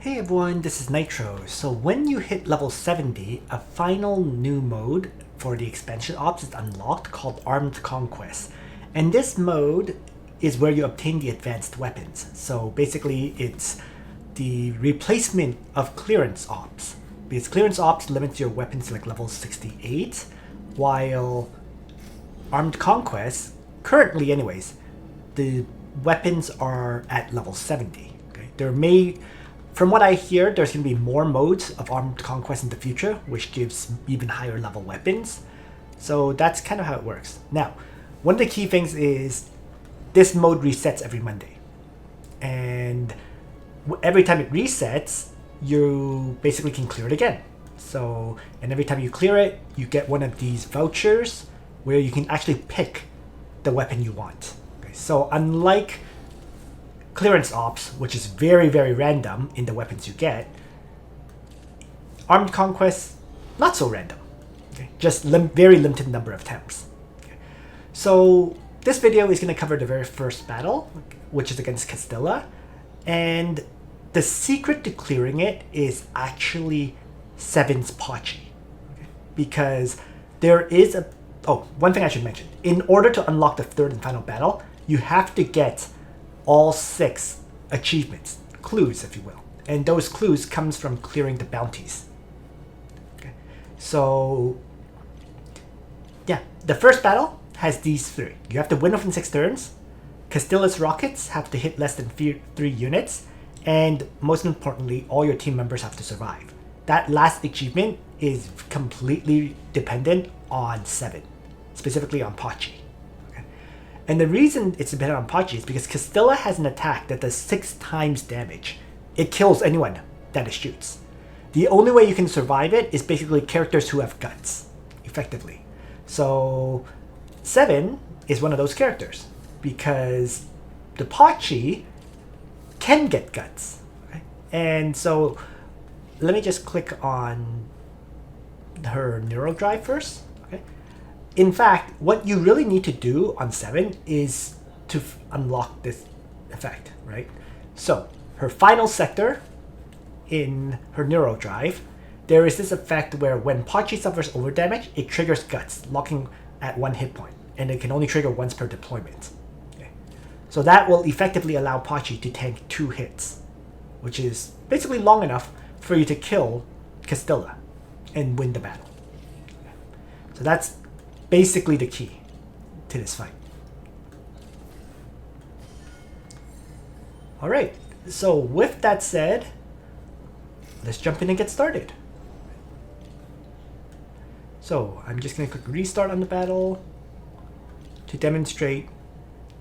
Hey everyone, this is Nitro. So when you hit level 70, a final new mode for the expansion ops is unlocked called Armed Conquest. And this mode is where you obtain the advanced weapons. So basically it's the replacement of clearance ops. Because clearance ops limits your weapons to like level 68, while Armed Conquest, currently anyways, the weapons are at level 70. Okay? From what I hear, there's going to be more modes of Armed Conquest in the future, which gives even higher level weapons. So that's kind of how it works. Now, one of the key things is this mode resets every Monday. And every time it resets, you basically can clear it again. So, and every time you clear it, you get one of these vouchers where you can actually pick the weapon you want. Okay, so unlike clearance ops, which is very, very random in the weapons you get, Armed Conquest, not so random. Okay? Just very limited number of attempts. Okay? So this video is going to cover the very first battle, which is against Castilla, and the secret to clearing it is actually 7's Pachi. Okay? Because there is a... Oh, one thing I should mention. In order to unlock the third and final battle, you have to get all 6 achievements, clues if you will. And those clues comes from clearing the bounties. Okay. So yeah, the first battle has these 3. You have to win within 6 turns. Castilla's rockets have to hit less than 3 units. And most importantly, all your team members have to survive. That last achievement is completely dependent on 7, specifically on Pachi. And the reason it's dependent on Pachi is because Castilla has an attack that does 6 times damage. It kills anyone that it shoots. The only way you can survive it is basically characters who have guts, effectively. So 7 is one of those characters because the Pachi can get guts. Okay? And so let me just click on her neural drive first. In fact, what you really need to do on 7 is to unlock this effect, right? So, her final sector in her neural drive, there is this effect where when Pachi suffers overdamage, it triggers guts, locking at 1 hit point, and it can only trigger once per deployment. Okay. So that will effectively allow Pachi to tank 2 hits, which is basically long enough for you to kill Castilla and win the battle. Okay. So that's basically the key to this fight. Alright, so with that said, let's jump in and get started. So I'm just going to click restart on the battle to demonstrate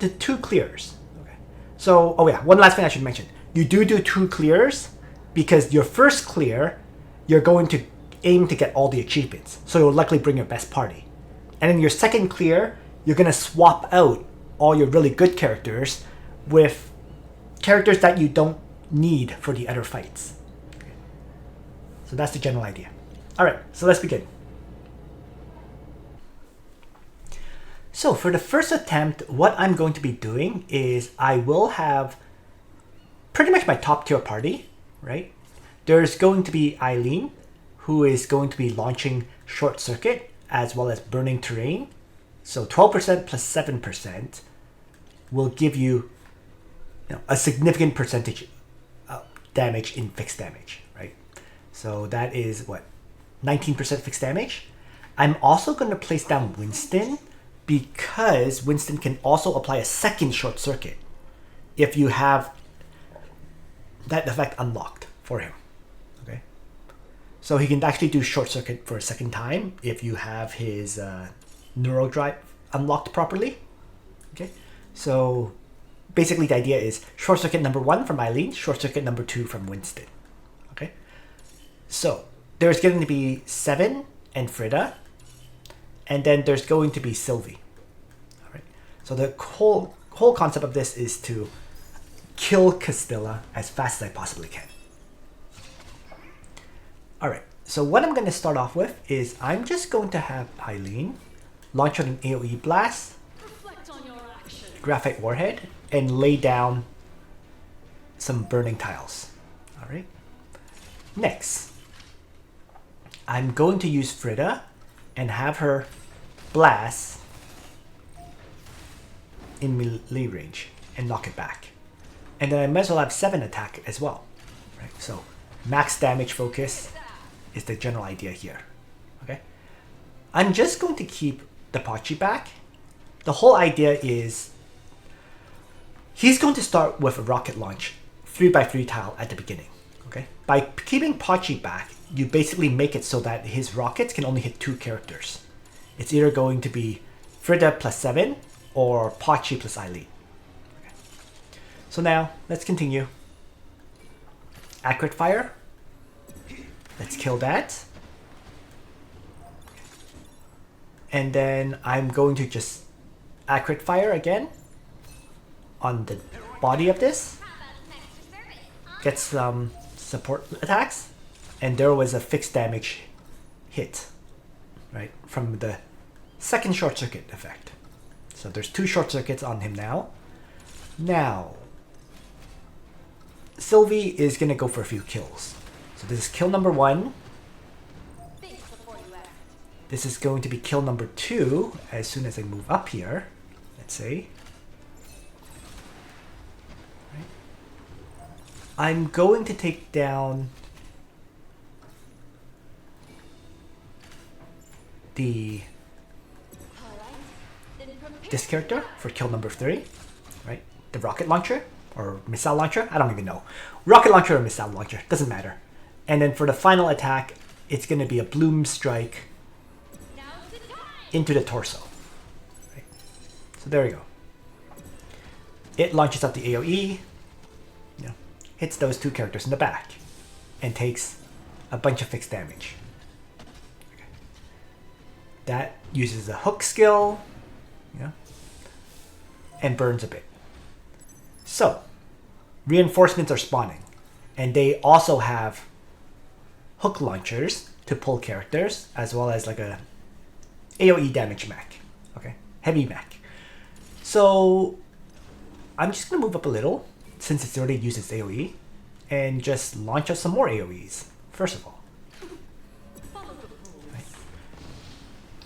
the 2 clears. Okay. So, oh yeah, one last thing I should mention. You do 2 clears because your first clear, you're going to aim to get all the achievements. So you'll likely bring your best party. And in your second clear, you're going to swap out all your really good characters with characters that you don't need for the other fights. Okay. So that's the general idea. Alright, so let's begin. So for the first attempt, what I'm going to be doing is I will have pretty much my top tier party, right? There's going to be Eileen, who is going to be launching Short Circuit, as well as burning terrain. So 12% plus 7% will give you, a significant percentage of damage in fixed damage, right? So that is what, 19% fixed damage. I'm also going to place down Winston because Winston can also apply a second short circuit if you have that effect unlocked for him. Okay. So he can actually do short circuit for a second time if you have his neural drive unlocked properly. Okay, so basically the idea is short circuit number 1 from Eileen, short circuit number 2 from Winston. Okay, so there's going to be 7 and Frida, and then there's going to be Sylvie. All right, so the whole concept of this is to kill Castilla as fast as I possibly can. Alright, so what I'm going to start off with is I'm just going to have Eileen launch an AoE blast, graphite warhead, and lay down some burning tiles. Alright, Next, I'm going to use Frida and have her blast in melee range and knock it back. And then I might as well have 7 attack as well. Right? So max damage focus is the general idea here. Okay, I'm just going to keep the Pachi back. The whole idea is he's going to start with a rocket launch 3x3 tile at the beginning. Okay, by keeping Pachi back, you basically make it so that his rockets can only hit 2 characters. It's either going to be Frida plus 7 or Pachi plus Eileen. Okay. So now let's continue. Accurate fire. Let's kill that. And then I'm going to just accurate fire again on the body of this. Get some support attacks. And there was a fixed damage hit, right, from the second short circuit effect. So there's 2 short circuits on him now. Now, Sylvie is going to go for a few kills. So this is kill number 1. This is going to be kill number 2 as soon as I move up here, let's say. Right. I'm going to take down this character for kill number 3, right? The rocket launcher or missile launcher, I don't even know. Rocket launcher or missile launcher, doesn't matter. And then for the final attack, it's going to be a bloom strike into the torso. Right? So there we go. It launches up the AoE, you know, hits those 2 characters in the back, and takes a bunch of fixed damage. That uses a hook skill, yeah, and burns a bit. So, reinforcements are spawning, and they also have hook launchers to pull characters, as well as like a AoE damage mech, okay, heavy mech. So, I'm just gonna move up a little, since it's already used its AoE, and just launch us some more AoEs, first of all.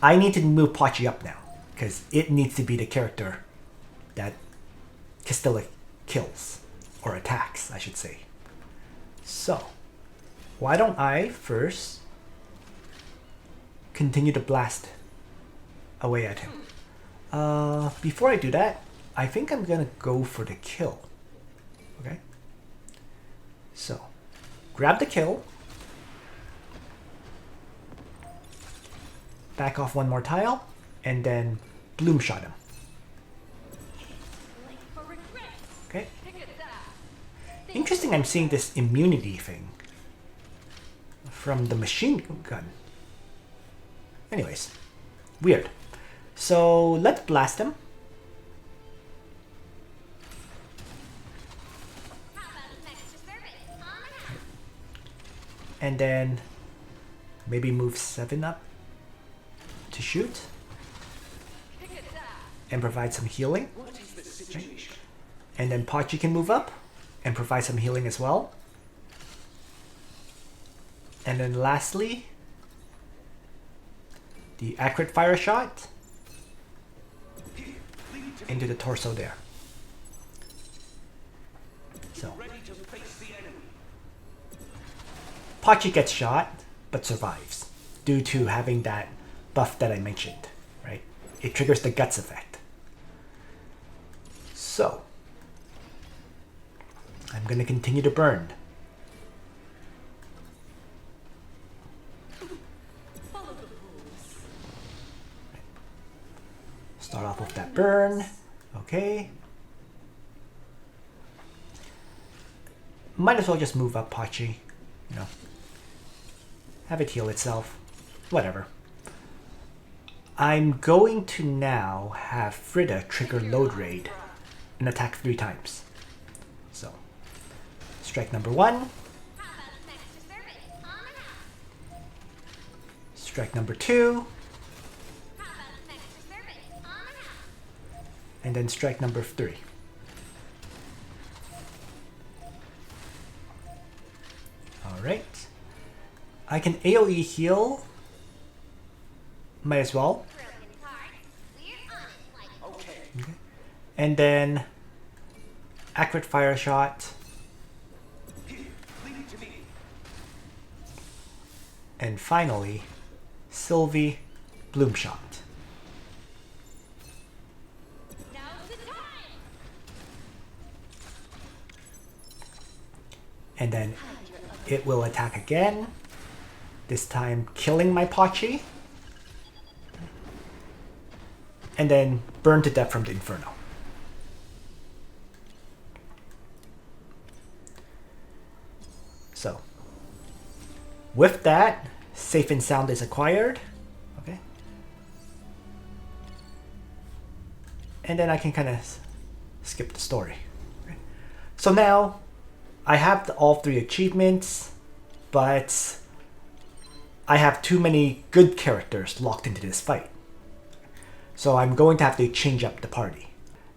I need to move Pachi up now, because it needs to be the character that Castilla kills, or attacks, I should say. So, why don't I first continue to blast away at him? Before I do that, I think I'm gonna go for the kill. Okay? So, grab the kill. Back off 1 more tile, and then bloom shot him. Okay. Interesting, I'm seeing this immunity thing from the machine gun. Anyways, weird. So let's blast him. And then maybe move 7 up to shoot and provide some healing. Okay. And then Pachi can move up and provide some healing as well. And then lastly, the accurate fire shot into the torso there. So Pachi gets shot but survives due to having that buff that I mentioned, right? It triggers the guts effect. So, I'm going to continue to burn. Start off with that burn. Okay. Might as well just move up Pachi, you know. Have it heal itself. Whatever. I'm going to now have Frida trigger load raid and attack 3 times. So, strike number 1. Strike number 2. And then strike number 3. Alright. I can AoE heal. Might as well. Okay. And then accurate fire shot. And finally, Sylvie bloom shot. And then it will attack again, this time killing my Pachi, and then burn to death from the Inferno. So, with that, safe and sound is acquired. Okay. And then I can kind of skip the story. Okay. So now, I have all 3 achievements, but I have too many good characters locked into this fight. So I'm going to have to change up the party.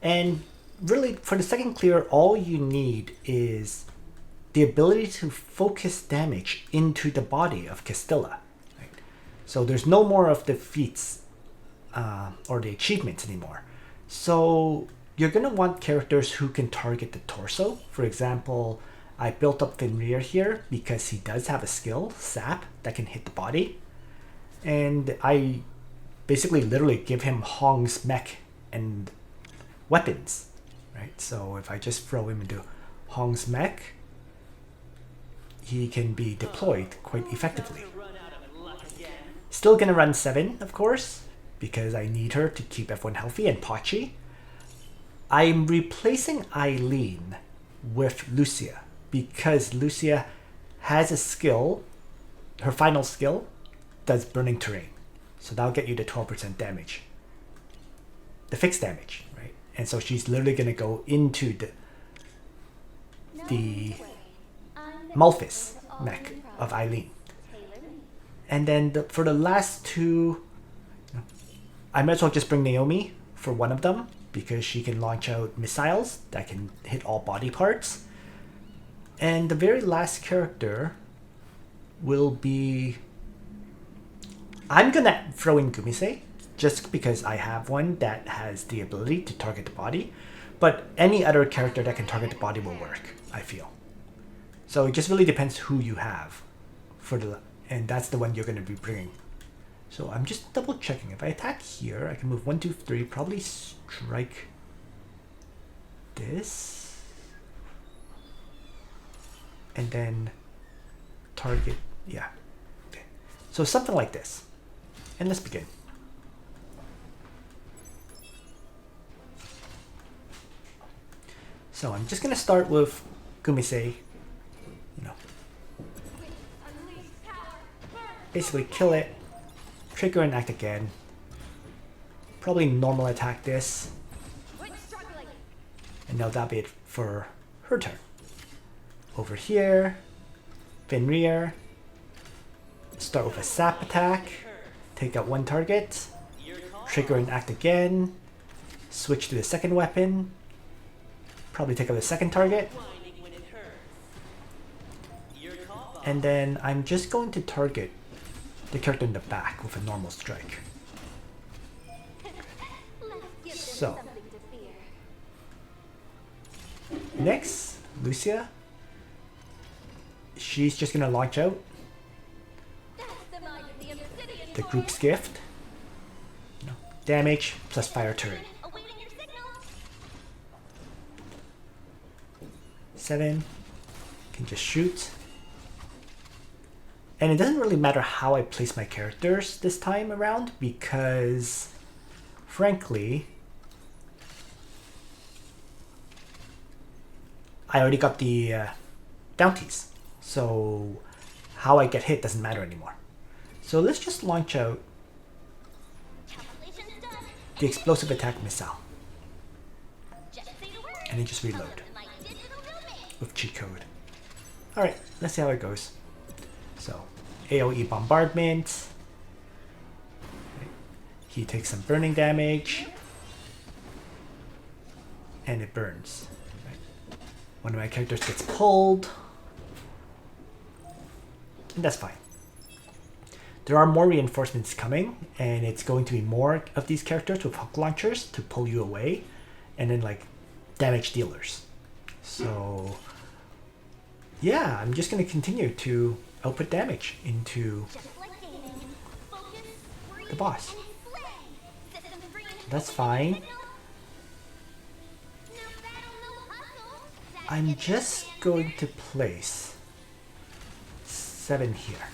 And really, for the second clear, all you need is the ability to focus damage into the body of Castilla. Right? So there's no more of the feats or the achievements anymore. So you're going to want characters who can target the torso. For example, I built up Fenrir here because he does have a skill, Sap, that can hit the body. And I basically literally give him Hong's mech and weapons. Right? So if I just throw him into Hong's mech, he can be deployed quite effectively. Still gonna run 7, of course, because I need her to keep everyone healthy, and Pachi. I'm replacing Eileen with Lucia because Lucia has a skill, her final skill does burning terrain. So that'll get you to 12% damage. The fixed damage, right? And so she's literally gonna go into the Malphis mech of Eileen. And then for the last 2, I might as well just bring Naomi for one of them because she can launch out missiles that can hit all body parts. And the very last character will be... I'm gonna throw in Gumisuay just because I have one that has the ability to target the body. But any other character that can target the body will work, I feel. So it just really depends who you have for and that's the one you're going to be bringing. So I'm just double checking. If I attack here, I can move 1, 2, 3, probably strike this. And then target, yeah. Okay. So something like this. And let's begin. So I'm just going to start with Gumisuay. Basically kill it, trigger and act again. Probably normal attack this. And now that'll be it for her turn. Over here, Fenrir. Start with a sap attack. Take out 1 target. Trigger and act again. Switch to the second weapon. Probably take out the second target. And then I'm just going to target the character in the back with a normal strike. So, next, Lucia. She's just gonna launch out the group's gift. No. Damage plus fire turret. 7. Can just shoot. And it doesn't really matter how I place my characters this time around because, frankly, I already got the bounties. So how I get hit doesn't matter anymore. So let's just launch out the explosive attack missile. And then just reload with cheat code. Alright, let's see how it goes. So, AoE bombardment. He takes some burning damage. And it burns. One of my characters gets pulled. And that's fine. there are more reinforcements coming, and it's going to be more of these characters with hook launchers to pull you away, and then like damage dealers. So yeah, I'm just going to continue to output damage into the boss. That's fine. I'm just going to place 7 here.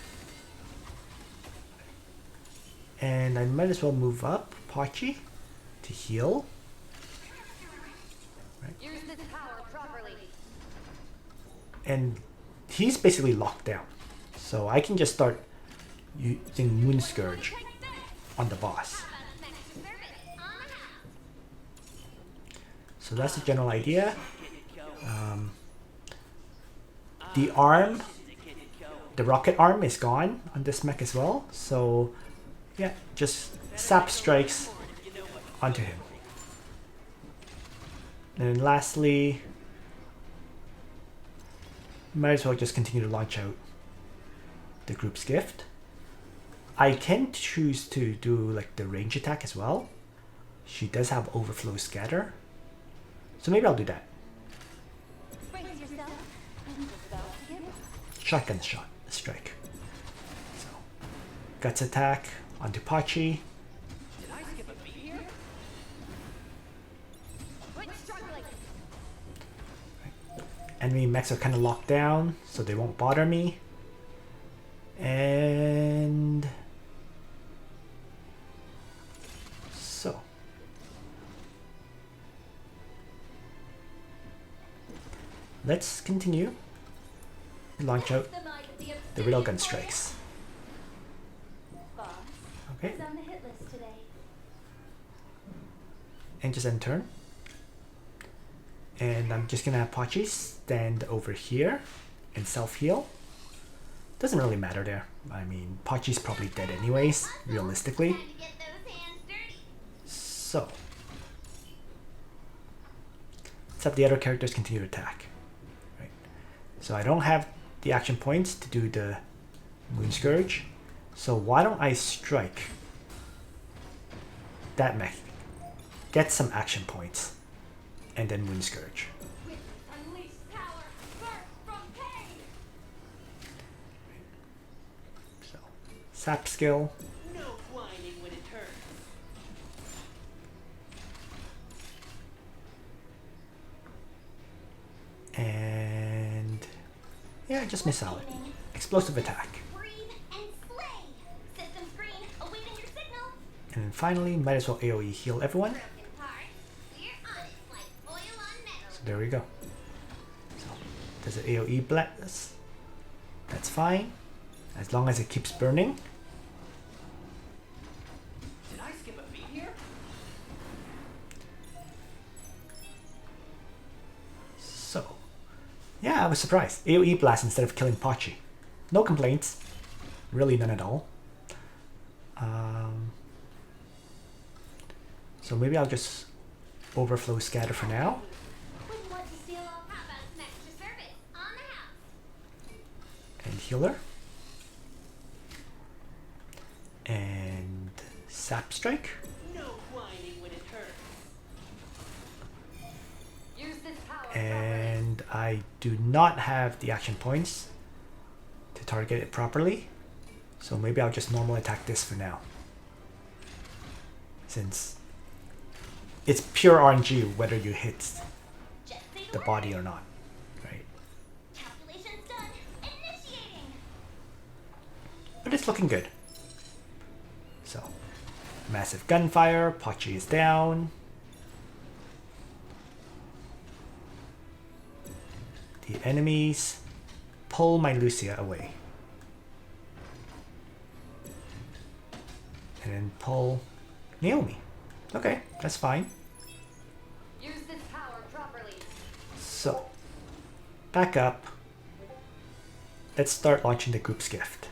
And I might as well move up Pachi to heal. Right. Use this power properly. And he's basically locked down. So I can just start using Moon Scourge on the boss. So that's the general idea. The arm, the rocket arm is gone on this mech as well. So yeah, just sap strikes onto him. And then lastly, might as well just continue to launch out the group's gift. I can choose to do like the range attack as well. She does have overflow scatter. So maybe I'll do that. Shotgun shot, strike. So, guts attack onto Pachi. Did I skip a beat here? Enemy mechs are kind of locked down, so they won't bother me. And so let's continue. Launch out the railgun strikes. Okay. And just end turn. And I'm just gonna have Pachi stand over here and self-heal. Doesn't really matter there. I mean, Pachi's probably dead anyways, realistically. So let's have the other characters continue to attack. Right. So I don't have the action points to do the Moon Scourge. So why don't I strike that mech? Get some action points. And then Moon Scourge. So, sap skill. No whining when it hurts. And yeah, just miss out. Explosive attack. And then finally, might as well AoE heal everyone. So there we go. So there's an AoE blast. That's fine. As long as it keeps burning. Did I skip a beat here? So yeah, I was surprised. AoE blast instead of killing Pachi. No complaints. Really none at all. So maybe I'll just overflow scatter for now. And healer. And sap strike. No whining when it hurts. Use this power And I do not have the action points to target it properly. So maybe I'll just normal attack this for now. Since it's pure RNG whether you hit the body or not. Right? But it's looking good. So, massive gunfire, Pachi is down. The enemies pull my Lucia away. And then pull Naomi. Okay, that's fine. Use this power properly. So, back up. Let's start launching the group's gift.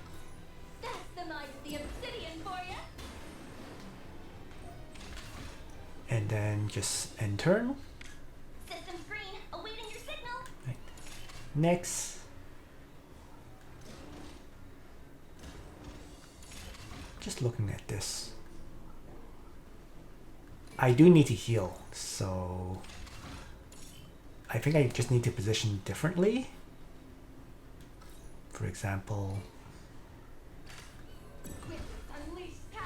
That's the mind of the obsidian for you. And then just end turn. System green, awaiting your signal. Right. Next. Just looking at this. I do need to heal, so I think I just need to position differently. For example,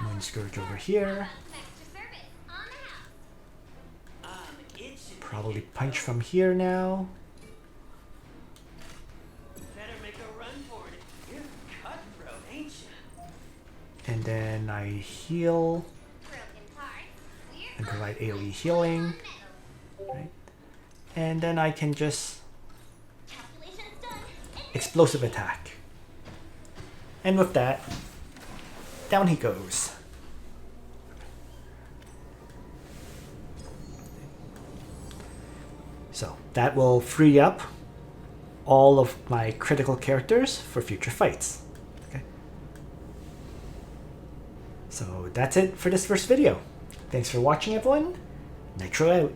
Moon Scourge over here. Probably punch from here now. Better make a run for it. You're cutthroat, ain't you? And then I heal and provide AoE healing. Right? And then I can just explosive attack. And with that, down he goes. So that will free up all of my critical characters for future fights. Okay. So that's it for this first video. Thanks for watching, everyone. Nitro out.